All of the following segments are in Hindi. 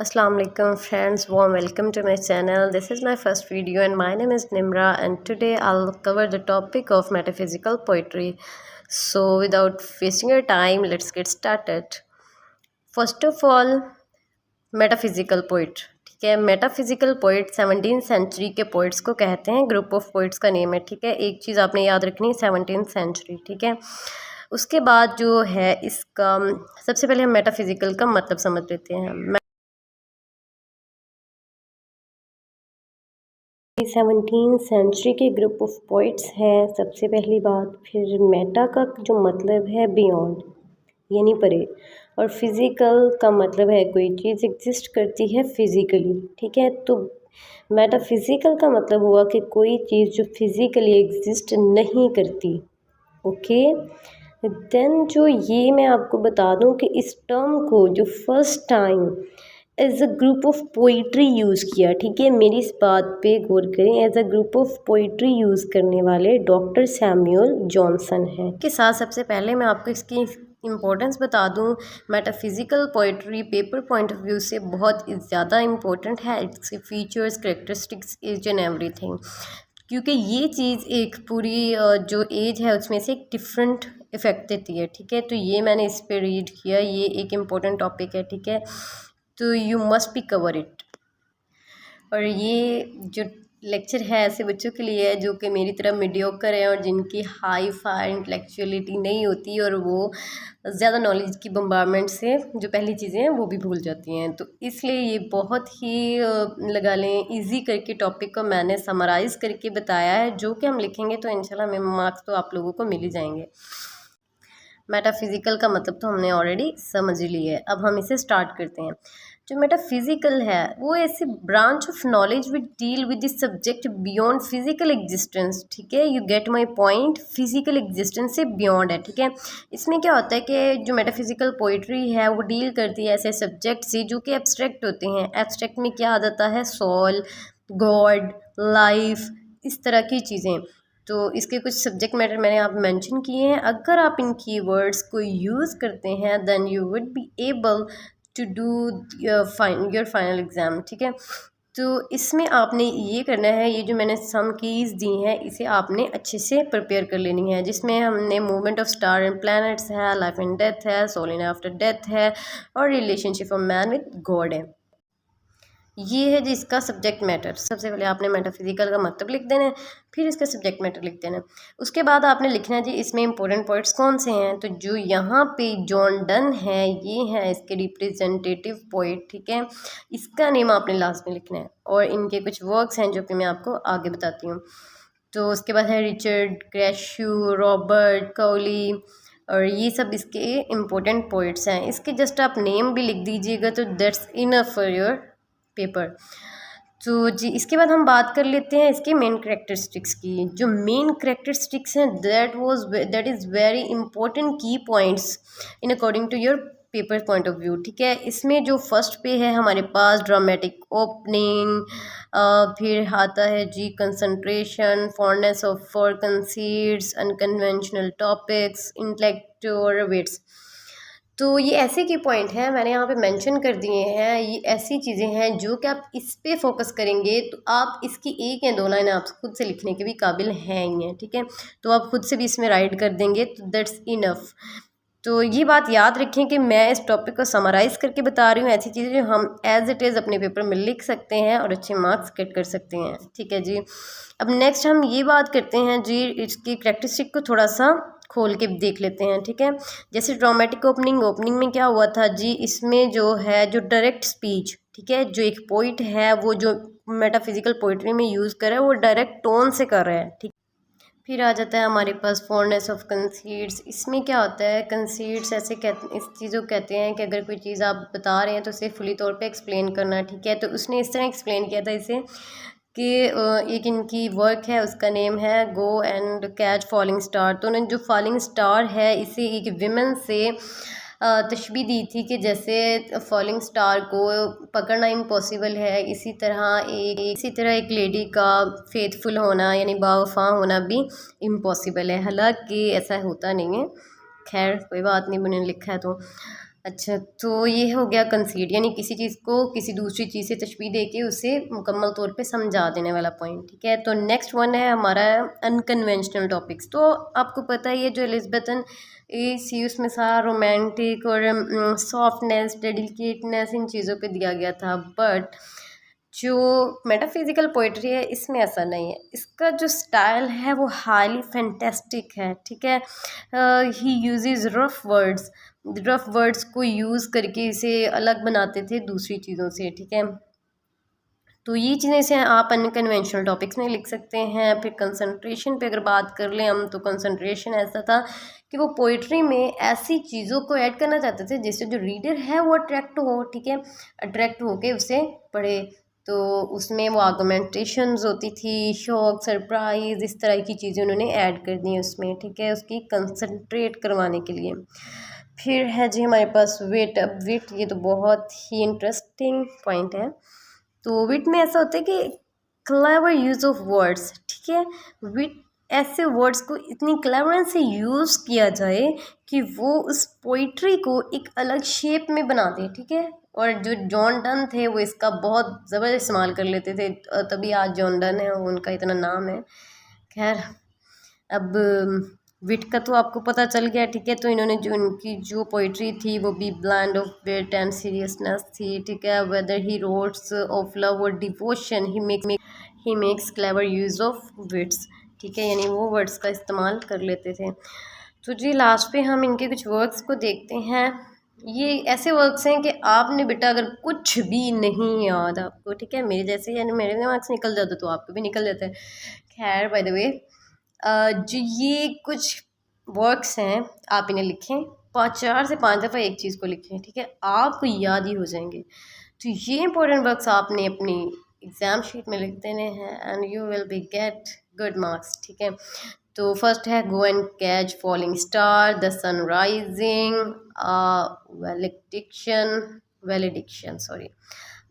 Assalamu alaikum friends, warm welcome to my channel. This is my first video and my name is Nimra, and today I'll cover the topic of metaphysical poetry. So without wasting your time, let's get started. First of all, metaphysical poet, ठीक है। मेटाफिज़िकल पोइट 17th सेंचुरी के पोइट्स को कहते हैं, ग्रुप ऑफ पोइट्स का नेम है, ठीक है। एक चीज़ आपने याद रखनी है, 17th सेंचुरी, ठीक है। उसके बाद जो है इसका सबसे पहले हम मेटाफिज़िकल का मतलब समझ लेते हैं। 17th सेंचुरी के ग्रुप ऑफ पोइट्स हैं सबसे पहली बात। फिर मेटा का जो मतलब है बियॉन्ड यानी परे, और फिज़िकल का मतलब है कोई चीज़ एग्जिस्ट करती है फिज़िकली, ठीक है। तो मेटाफिज़िकल का मतलब हुआ कि कोई चीज़ जो फिज़िकली एग्जिस्ट नहीं करती, ओके। देन जो ये मैं आपको बता दूं कि इस टर्म को जो first time as a group of poetry use किया, ठीक है। मेरी इस बात पे गौर करें, as a group of poetry use करने वाले डॉक्टर सैमुअल जॉनसन हैं। के साथ सबसे पहले मैं आपको इसकी इम्पोर्टेंस बता दूं। Metaphysical poetry paper point of view से बहुत ज़्यादा इम्पोर्टेंट है। इसके features, characteristics, each and everything, क्योंकि ये चीज़ एक पूरी जो एज है उसमें से एक डिफरेंट इफ़ेक्ट देती है, ठीक है। तो ये मैंने इस पर रीड किया, ये एक इम्पोर्टेंट टॉपिक है, ठीक है। तो you must be cover it. और ये जो लेक्चर है ऐसे बच्चों के लिए है जो कि मेरी तरह मीडियोकर है और जिनकी हाई फाई इंटेलेक्चुअलिटी नहीं होती, और वो ज़्यादा नॉलेज की बम्बारमेंट से जो पहली चीज़ें हैं वो भी भूल जाती हैं। तो इसलिए ये बहुत ही लगा लें इजी करके टॉपिक को मैंने समराइज़ करके बताया है, जो कि हम लिखेंगे तो इंशाल्लाह हमें मार्क्स तो आप लोगों को मिल ही जाएंगे। मेटाफिज़िकल का मतलब तो हमने ऑलरेडी समझ लिया है, अब हम इसे स्टार्ट करते हैं। जो मेटाफिज़िकल है वो ऐसी branch of knowledge which deal with this subject beyond physical existence, ठीक है। You get my point, physical existence से बियॉन्ड है, ठीक है। इसमें क्या होता है कि जो मेटाफिज़िकल पोइट्री है वो डील करती है ऐसे सब्जेक्ट से जो कि एब्स्ट्रैक्ट होते हैं। एब्स्ट्रैक्ट में क्या आ जाता है, सोल, गॉड, लाइफ, इस तरह की चीज़ें। तो इसके कुछ सब्जेक्ट मैटर मैंने आप मेंशन किए हैं। अगर आप इन कीवर्ड्स को यूज़ करते हैं then you would be able to do your final exam, ठीक है। तो इसमें आपने ये करना है, ये जो मैंने सम कीज़ दी हैं इसे आपने अच्छे से प्रिपेयर कर लेनी है, जिसमें हमने movement of star and planets है, लाइफ एंड डेथ है, सोल इन आफ्टर डेथ है, और relationship of man with God है। ये है जिसका सब्जेक्ट मैटर। सबसे पहले आपने मेटाफिज़िकल का मतलब लिख देना है, फिर इसका सब्जेक्ट मैटर लिख देना है। उसके बाद आपने लिखना है जी इसमें इंपॉर्टेंट पॉइंट्स कौन से हैं। तो जो यहाँ पे जॉन डन है ये है इसके रिप्रेजेंटेटिव पोइट, ठीक है। इसका नेम आपने लास्ट में लिखना है, और इनके कुछ वर्क्स हैं जो कि मैं आपको आगे बताती हूँ। तो उसके बाद है रिचर्ड क्रैशू, रॉबर्ट कौली, और ये सब इसके इम्पोर्टेंट पोइट्स हैं। इसके जस्ट आप नेम भी लिख दीजिएगा तो that's enough for your paper. तो जी इसके बाद हम बात कर लेते हैं इसके मेन करेक्टरिस्टिक्स की। जो मेन करेक्टरिस्टिक्स हैं that is very important key points in according to your paper point of view, ठीक है। इसमें जो फर्स्ट पे है हमारे पास ड्रामेटिक ओपनिंग, फिर आता है जी concentration, fondness of for conceits, unconventional topics, intellect और वेट्स। तो ये ऐसे की पॉइंट है मैंने यहाँ पे मेंशन कर दिए हैं। ये ऐसी चीज़ें हैं जो कि आप इस पे फोकस करेंगे तो आप इसकी एक या दो लाइन आप खुद से लिखने के भी काबिल हैं ही हैं, ठीक है। तो आप खुद से भी इसमें राइट कर देंगे तो दैट्स इनफ। तो ये बात याद रखें कि मैं इस टॉपिक को समराइज़ करके बता रही हूँ, ऐसी चीज़ें जो हम एज इट इज़ अपने पेपर में लिख सकते हैं और अच्छे मार्क्स गेट कर सकते हैं, ठीक है जी। अब नेक्स्ट हम ये बात करते हैं जी इसकी करेक्टरिस्टिक को थोड़ा सा खोल के देख लेते हैं, ठीक है। जैसे ड्रामेटिक ओपनिंग में क्या हुआ था जी, इसमें जो है जो डायरेक्ट स्पीच, ठीक है, जो एक पोइट है वो जो मेटाफिज़िकल पोइट्री में यूज़ कर रहा है वो डायरेक्ट टोन से कर रहा है, ठीक। फिर आ जाता है हमारे पास फॉन्डनेस ऑफ कंसीड्स। इसमें क्या होता है, कंसीड्स ऐसे कहते इस चीज़ों को कहते हैं कि अगर कोई चीज़ आप बता रहे हैं तो उसे फुली तौर पे एक्सप्लेन करना, ठीक है। तो उसने इस तरह एक्सप्लेन किया था इसे कि एक इनकी वर्क है उसका नेम है go and catch falling star. तो उन्होंने जो फॉलिंग स्टार है इसे एक विमेन से तशबीह दी थी कि जैसे फॉलिंग स्टार को पकड़ना इम्पॉसिबल है, इसी तरह एक लेडी का फेथफुल होना यानी बावफा होना भी इम्पॉसिबल है। हालांकि ऐसा होता नहीं है, खैर कोई बात नहीं, मैंने लिखा है तो। अच्छा, तो ये हो गया कंसीड, यानी किसी चीज़ को किसी दूसरी चीज़ से तशबीह दे के उसे मुकम्मल तौर पे समझा देने वाला पॉइंट। ठीक है, तो नेक्स्ट वन है हमारा अनकन्वेंशनल टॉपिक्स। तो आपको पता है ये जो एलिज़ाबेथन एज थी उसमें सारा रोमांटिक और सॉफ्टनेस, डेडिकेटनेस इन चीज़ों पे दिया गया था, बट जो मेटाफिजिकल पोइट्री है इसमें ऐसा नहीं है। इसका जो स्टाइल है वो हाईली फैंटेस्टिक है। ठीक है, ही यूजेस रफ वर्ड्स को यूज़ करके इसे अलग बनाते थे दूसरी चीज़ों से। ठीक है, तो ये चीज़ें से आप अनकन्वेंशनल टॉपिक्स में लिख सकते हैं। फिर कंसंट्रेशन पे अगर बात कर लें हम, तो कंसंट्रेशन ऐसा था कि वो पोइट्री में ऐसी चीज़ों को ऐड करना चाहते थे जिससे जो रीडर है वो अट्रैक्ट हो। ठीक है, अट्रैक्ट होके उसे पढ़े। तो उसमें वो आर्गुमेंटेशंस होती थी, शॉक, सरप्राइज, इस तरह की चीज़ें उन्होंने ऐड कर दी उसमें। ठीक है, उसकी कंसंट्रेट करवाने के लिए। फिर है जी हमारे पास विट। अब विट ये तो बहुत ही इंटरेस्टिंग पॉइंट है। तो विट में ऐसा होता है कि क्लेवर यूज़ ऑफ वर्ड्स। ठीक है, विट ऐसे वर्ड्स को इतनी क्लेवरेंस से यूज़ किया जाए कि वो उस पोइट्री को एक अलग शेप में बना दे। ठीक है, और जो जॉन डन थे वो इसका बहुत ज़बरदस्त इस्तेमाल कर लेते थे, तभी आज जॉन डन है, उनका इतना नाम है। खैर, अब विट का तो आपको पता चल गया। ठीक है, तो इन्होंने जो उनकी जो पोइट्री थी वो भी blend of wit and seriousness थी। ठीक है, whether he roads of love और devotion he makes clever use of wits. ठीक है, यानी वो वर्ड्स का इस्तेमाल कर लेते थे। तो जी लास्ट पे हम इनके कुछ वर्क्स को देखते हैं। ये ऐसे वर्क्स हैं कि आपने बेटा अगर कुछ भी नहीं याद आपको, ठीक है, मेरे जैसे यानी मेरे दिमाग से निकल जाता तो आपको भी निकल जाता है। खैर, बाय द वे, जो ये कुछ वर्क्स हैं आप इन्हें लिखें, 4 से 5 दफ़ा एक चीज़ को लिखें। ठीक है, आपको याद ही हो जाएंगे। तो ये इंपॉर्टेंट वर्क्स आपने अपनी एग्ज़ाम शीट में लिख देने हैं and you will be get good marks. ठीक है, तो फर्स्ट है go and catch falling star, the sun rising, valediction sorry,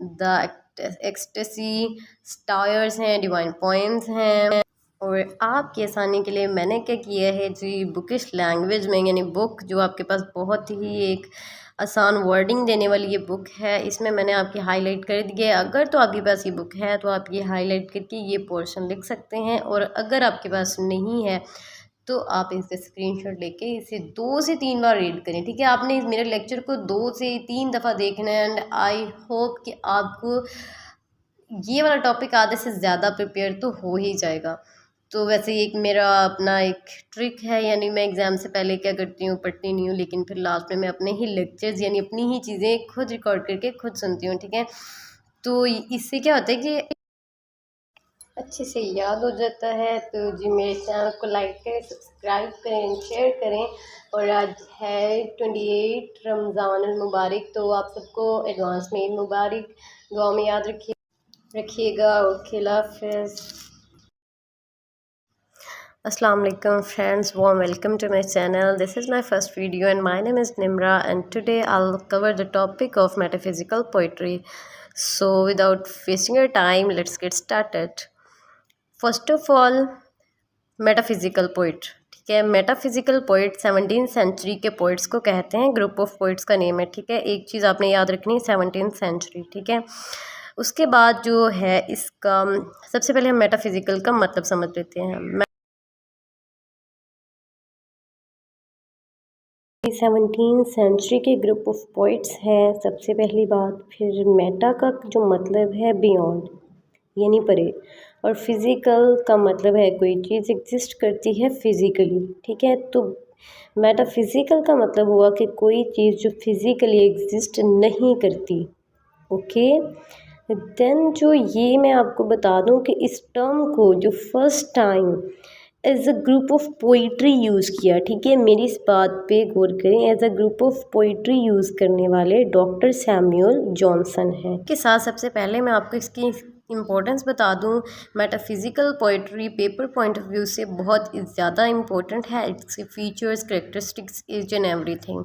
the ecstasy, satires हैं, डिवाइन पॉइंट्स हैं। और आपकी आसानी के लिए मैंने क्या किया है जी, बुकिश लैंग्वेज में, यानी बुक जो आपके पास बहुत ही एक आसान वर्डिंग देने वाली ये बुक है, इसमें मैंने आपकी हाईलाइट कर दी है। अगर तो आपके पास ये बुक है तो आप ये हाईलाइट करके ये पोर्शन लिख सकते हैं, और अगर आपके पास नहीं है तो आप इसका स्क्रीनशॉट लेके इसे 2 से 3 बार रीड करें। ठीक है, आपने इस मेरे लेक्चर को 2 से 3 दफ़ा देखना है एंड आई होप कि आपको ये वाला टॉपिक आधे से ज़्यादा प्रिपेयर तो हो ही जाएगा। तो वैसे एक मेरा अपना एक ट्रिक है, यानी मैं एग्ज़ाम से पहले क्या करती हूँ, पढ़ती नहीं हूँ, लेकिन फिर लास्ट में मैं अपने ही लेक्चर्स यानी अपनी ही चीज़ें खुद रिकॉर्ड करके खुद सुनती हूँ। ठीक है, तो इससे क्या होता है कि अच्छे से याद हो जाता है। तो जी मेरे चैनल को लाइक करें, सब्सक्राइब करें, शेयर करें। और आज है 28 रमज़ान मुबारक, तो आप सबको एडवांस में ईद मुबारक। दुआ में याद रखिएगा। ओके, अल्लाह हाफ़िज़। Assalamu alaikum friends, warm welcome to my channel. This is my first video and my name is Nimra, and today I'll cover the topic of metaphysical poetry. So without wasting your time, let's get started. First of all, metaphysical poet। ठीक है, मेटाफिजिकल पोइट 17th सेंचुरी के पोइट्स को कहते हैं, ग्रुप ऑफ पोइट्स का नेम है। ठीक है, एक चीज़ आपने याद रखनी है, 17th सेंचुरी। ठीक है, उसके बाद जो है इसका सबसे पहले हम मेटाफिजिकल का मतलब समझ लेते हैं। 17th सेंचुरी के ग्रुप ऑफ पोइट्स हैं सबसे पहली बात। फिर मेटा का जो मतलब है बियॉन्ड यानी परे, और फिज़िकल का मतलब है कोई चीज़ एग्जिस्ट करती है फिज़िकली। ठीक है, तो मेटाफिज़िकल का मतलब हुआ कि कोई चीज़ जो फिज़िकली एग्जिस्ट नहीं करती। ओके, देन जो ये मैं आपको बता दूं कि इस टर्म को जो first time as a group of poetry use किया। ठीक है, मेरी इस बात पे गौर करें, as a group of poetry use करने वाले डॉक्टर सैमुअल जॉनसन हैं। के साथ सबसे पहले मैं आपको इसकी इम्पोर्टेंस बता दूं। Metaphysical poetry paper point of view से बहुत ज़्यादा इम्पोर्टेंट है। इसके features, characteristics, each and everything,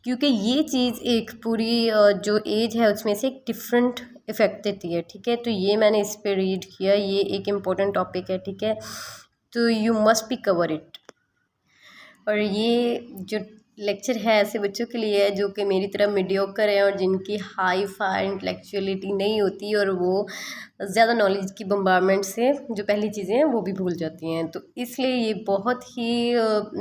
क्योंकि ये चीज़ एक पूरी जो एज है उसमें से एक डिफरेंट इफ़ेक्ट देती है। ठीक है, तो ये मैंने इस पर रीड किया, ये एक इम्पोर्टेंट टॉपिक है। ठीक है, तो you must be cover it. और ये जो लेक्चर है ऐसे बच्चों के लिए जो कि मेरी तरह मीडियोकर है और जिनकी हाई फाई इंटेलेक्चुअलिटी नहीं होती और वो ज़्यादा नॉलेज की बम्बारमेंट से जो पहली चीज़ें हैं वो भी भूल जाती हैं। तो इसलिए ये बहुत ही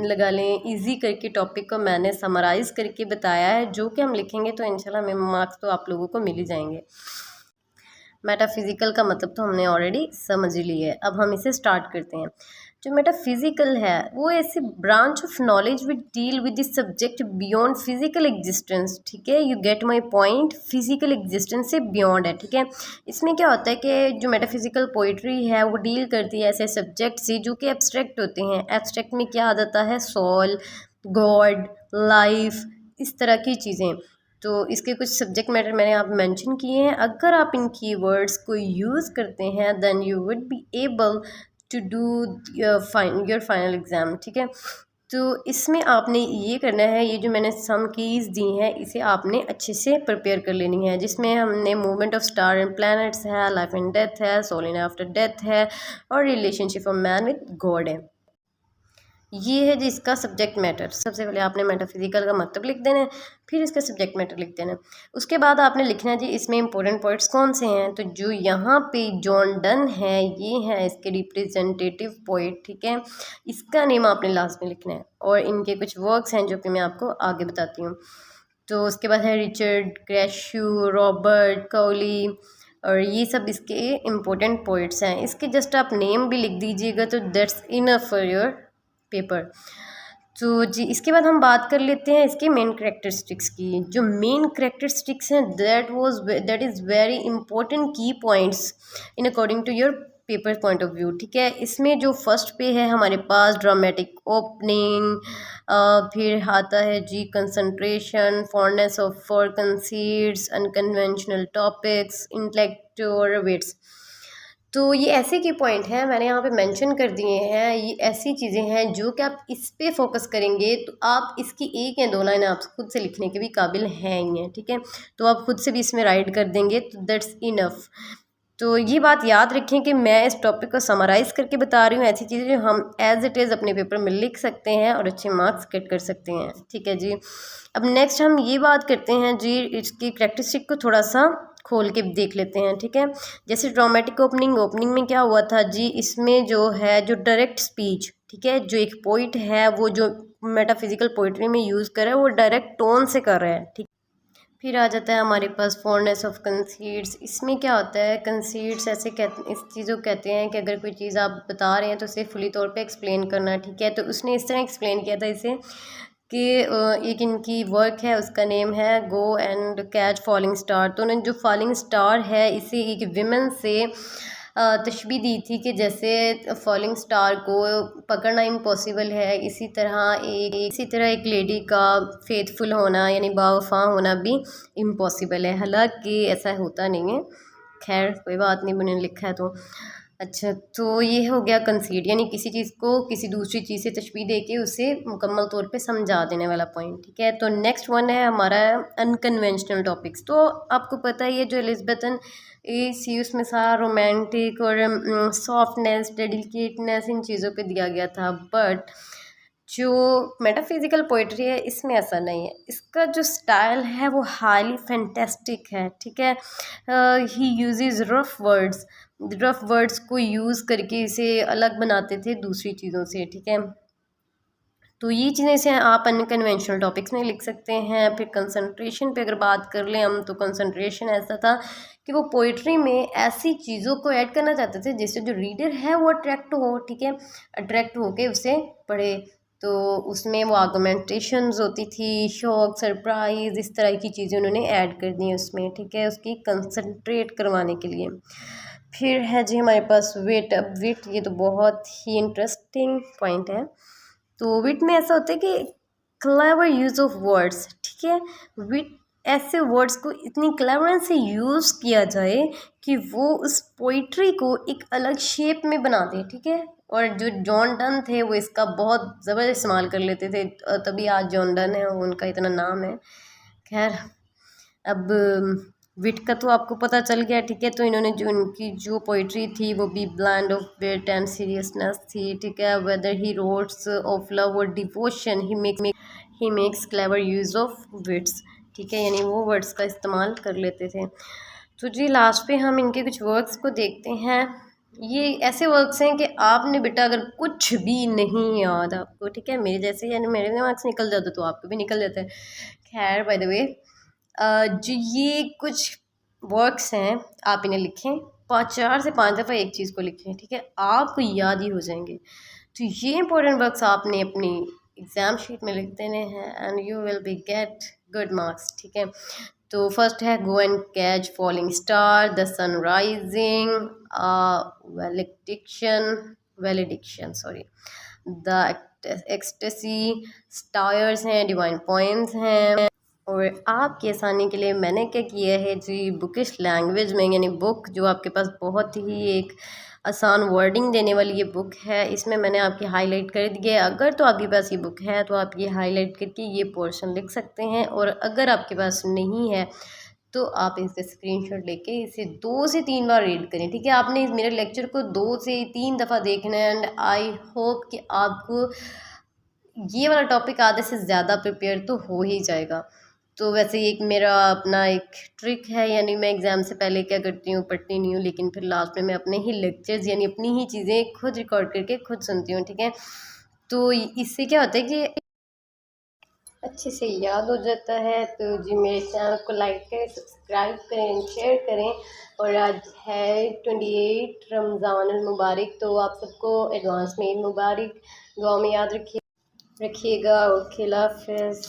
लगा लें इजी करके टॉपिक को मैंने समराइज़ करके बताया है, जो कि हम लिखेंगे तो इंशाल्लाह हमें मार्क्स तो आप लोगों को मिल ही जाएंगे। मेटाफिज़िकल का मतलब तो हमने ऑलरेडी समझ ही लिया है। अब हम इसे स्टार्ट करते हैं। जो मेटाफिज़िकल है वो ऐसी branch of knowledge which deal with this subject beyond physical existence, ठीक है, you get my point, physical existence से बियॉन्ड है, ठीक है। इसमें क्या होता है कि जो मेटाफिज़िकल पोइट्री है वो डील करती है ऐसे सब्जेक्ट से जो कि एब्स्ट्रैक्ट होते हैं। एब्स्ट्रैक्ट में क्या आ जाता है, सोल, गॉड, लाइफ, इस तरह की चीज़ें। तो इसके कुछ सब्जेक्ट मैटर मैंने आप मेंशन किए हैं। अगर आप इन कीवर्ड्स को यूज़ करते हैं then you would be able to do your final exam, ठीक है। तो इसमें आपने ये करना है, ये जो मैंने सम कीज़ दी हैं इसे आपने अच्छे से प्रिपेयर कर लेनी है, जिसमें हमने movement of star and planets है, लाइफ एंड डेथ है, सोल इन आफ्टर डेथ है और relationship of man with God है। ये है जिसका सब्जेक्ट मैटर। सबसे पहले आपने मेटाफिज़िकल का मतलब लिख देना है, फिर इसका सब्जेक्ट मैटर लिख देना है। उसके बाद आपने लिखना है जी इसमें इंपॉर्टेंट पॉइंट्स कौन से हैं। तो जो यहाँ पे जॉन डन है ये है इसके रिप्रेजेंटेटिव पोइट, ठीक है। इसका नेम आपने लास्ट में लिखना है और इनके कुछ वर्क्स हैं जो कि मैं आपको आगे बताती हूँ। तो उसके बाद है रिचर्ड क्रैशू, रॉबर्ट काउली, और ये सब इसके इम्पोर्टेंट पोइट्स हैं। इसके जस्ट आप नेम भी लिख दीजिएगा तो that's enough for your paper. तो जी इसके बाद हम बात कर लेते हैं इसके मेन करेक्टरिस्टिक्स की। जो मेन करेक्टरिस्टिक्स हैं that is very important key points in according to your paper point of view, ठीक है। इसमें जो फर्स्ट पे है हमारे पास ड्रामेटिक ओपनिंग, फिर आता है जी concentration, fondness of for conceits, unconventional topics, intellect और वेट्स। तो ये ऐसे की पॉइंट है मैंने यहाँ पे मेंशन कर दिए हैं। ये ऐसी चीज़ें हैं जो कि आप इस पे फोकस करेंगे तो आप इसकी एक या दो लाइन आप खुद से लिखने के भी काबिल हैं ही हैं, ठीक है। तो आप खुद से भी इसमें राइट कर देंगे तो दैट्स इनफ। तो ये बात याद रखें कि मैं इस टॉपिक को समराइज़ करके बता रही हूँ, ऐसी चीज़ें जो हम एज इट इज़ अपने पेपर में लिख सकते हैं और अच्छे मार्क्स गेट कर सकते हैं, ठीक है जी। अब नेक्स्ट हम ये बात करते हैं जी इसकी करेक्टरिस्टिक को थोड़ा सा खोल के देख लेते हैं, ठीक है। जैसे ड्रामेटिक ओपनिंग में क्या हुआ था जी, इसमें जो है जो डायरेक्ट स्पीच, ठीक है, जो एक पोइट है वो जो मेटाफिज़िकल पोइट्री में यूज़ कर रहा है वो डायरेक्ट टोन से कर रहा है, ठीक। फिर आ जाता है हमारे पास फॉन्डनेस ऑफ कंसीड्स। इसमें क्या होता है, कंसीड्स ऐसे कहते इस चीज़ को कहते हैं कि अगर कोई चीज़ आप बता रहे हैं तो उसे फुली तौर पे एक्सप्लेन करना, ठीक है। तो उसने इस तरह एक्सप्लेन किया था इसे कि एक इनकी वर्क है उसका नेम है go and catch falling star. तो उन्होंने जो फॉलिंग स्टार है इसे एक विमेन से तशबीह दी थी कि जैसे फॉलिंग स्टार को पकड़ना इम्पॉसिबल है, इसी तरह एक लेडी का फेथफुल होना यानी बावफा होना भी इम्पॉसिबल है। हालांकि ऐसा होता नहीं है, खैर कोई बात नहीं, मैंने लिखा है तो अच्छा। तो ये हो गया कंसीड, यानी किसी चीज़ को किसी दूसरी चीज़ से तशबीह देके उसे मुकम्मल तौर पे समझा देने वाला पॉइंट, ठीक है। तो नेक्स्ट वन है हमारा अनकन्वेंशनल टॉपिक्स। तो आपको पता ही है जो एलिज़ाबेथन सी उसमें सारा रोमांटिक और सॉफ्टनेस, डेडिकेटनेस इन चीज़ों पे दिया गया था, बट जो मेटाफिज़िकल पोइट्री है इसमें ऐसा नहीं है। इसका जो स्टाइल है वो हाईली फैंटेस्टिक है, ठीक है। ही यूजेस रफ वर्ड्स को यूज़ करके इसे अलग बनाते थे दूसरी चीज़ों से, ठीक है। तो ये चीज़ें से आप अनकन्वेंशनल टॉपिक्स में लिख सकते हैं। फिर कंसंट्रेशन पे अगर बात कर लें हम, तो कंसंट्रेशन ऐसा था कि वो पोइट्री में ऐसी चीज़ों को ऐड करना चाहते थे जिससे जो रीडर है वो अट्रैक्ट हो, ठीक है, अट्रैक्ट होके उसे पढ़े। तो उसमें वो आर्गुमेंटेशंस होती थी, शॉक, सरप्राइज, इस तरह की चीज़ें उन्होंने ऐड कर दी उसमें, ठीक है, उसकी कंसंट्रेट करवाने के लिए। फिर है जी हमारे पास विट। अब विट ये तो बहुत ही इंटरेस्टिंग पॉइंट है। तो विट में ऐसा होता है कि क्लेवर यूज़ ऑफ वर्ड्स, ठीक है। विट ऐसे वर्ड्स को इतनी क्लेवरेंस से यूज़ किया जाए कि वो उस पोइट्री को एक अलग शेप में बना दे, ठीक है। और जो जॉन डन थे वो इसका बहुत ज़बरदस्त इस्तेमाल कर लेते थे, तभी आज जॉन डन है, उनका इतना नाम है। खैर अब विट का तो आपको पता चल गया, ठीक है। तो इन्होंने जो उनकी जो पोइट्री थी वो भी blend of wit and seriousness थी, ठीक है। Whether he writes of love और devotion he makes clever use of words, ठीक है, यानी वो वर्ड्स का इस्तेमाल कर लेते थे। तो जी लास्ट पे हम इनके कुछ वर्क्स को देखते हैं। ये ऐसे वर्क्स हैं कि आपने बेटा अगर कुछ भी नहीं याद आपको, ठीक है, मेरे जैसे यानी मेरे मार्क्स निकल जाते तो आपको भी निकल जाते हैं। खैर बाय द वे जो ये कुछ वर्क्स हैं आप इन्हें लिखें, 4 से 5 दफ़ा एक चीज़ को लिखें, ठीक है, आपको याद ही हो जाएंगे। तो ये इंपॉर्टेंट वर्क्स आपने अपनी एग्ज़ाम शीट में लिख देने हैं and you will be get good marks, ठीक है। तो फर्स्ट है go and catch falling star, the sun rising, valediction sorry, the ecstasy, satires हैं, डिवाइन पॉइंट्स हैं। और आपकी आसानी के लिए मैंने क्या किया है जी, बुकिश लैंग्वेज में यानी बुक जो आपके पास बहुत ही एक आसान वर्डिंग देने वाली ये बुक है, इसमें मैंने आपकी हाईलाइट कर दी है। अगर तो आपके पास ये बुक है तो आप ये हाईलाइट करके ये पोर्शन लिख सकते हैं, और अगर आपके पास नहीं है तो आप इसका स्क्रीनशॉट लेके इसे 2 से 3 बार रीड करें, ठीक है। आपने मेरे लेक्चर को 2 से 3 दफ़ा देखना है एंड आई होप कि आपको ये वाला टॉपिक आधे से ज़्यादा प्रिपेयर तो हो ही जाएगा। तो वैसे एक मेरा अपना एक ट्रिक है, यानी मैं एग्ज़ाम से पहले क्या करती हूँ, पढ़ती नहीं हूँ, लेकिन फिर लास्ट में मैं अपने ही लेक्चर्स यानी अपनी ही चीज़ें खुद रिकॉर्ड करके खुद सुनती हूँ, ठीक है। तो इससे क्या होता है कि अच्छे से याद हो जाता है। तो जी मेरे चैनल को लाइक करें, सब्सक्राइब करें, शेयर करें। और आज है 28 रमज़ान मुबारक, तो आप सबको एडवांस में ईद मुबारक। दुआ में याद रखिएगा। और खिला हाफिज़।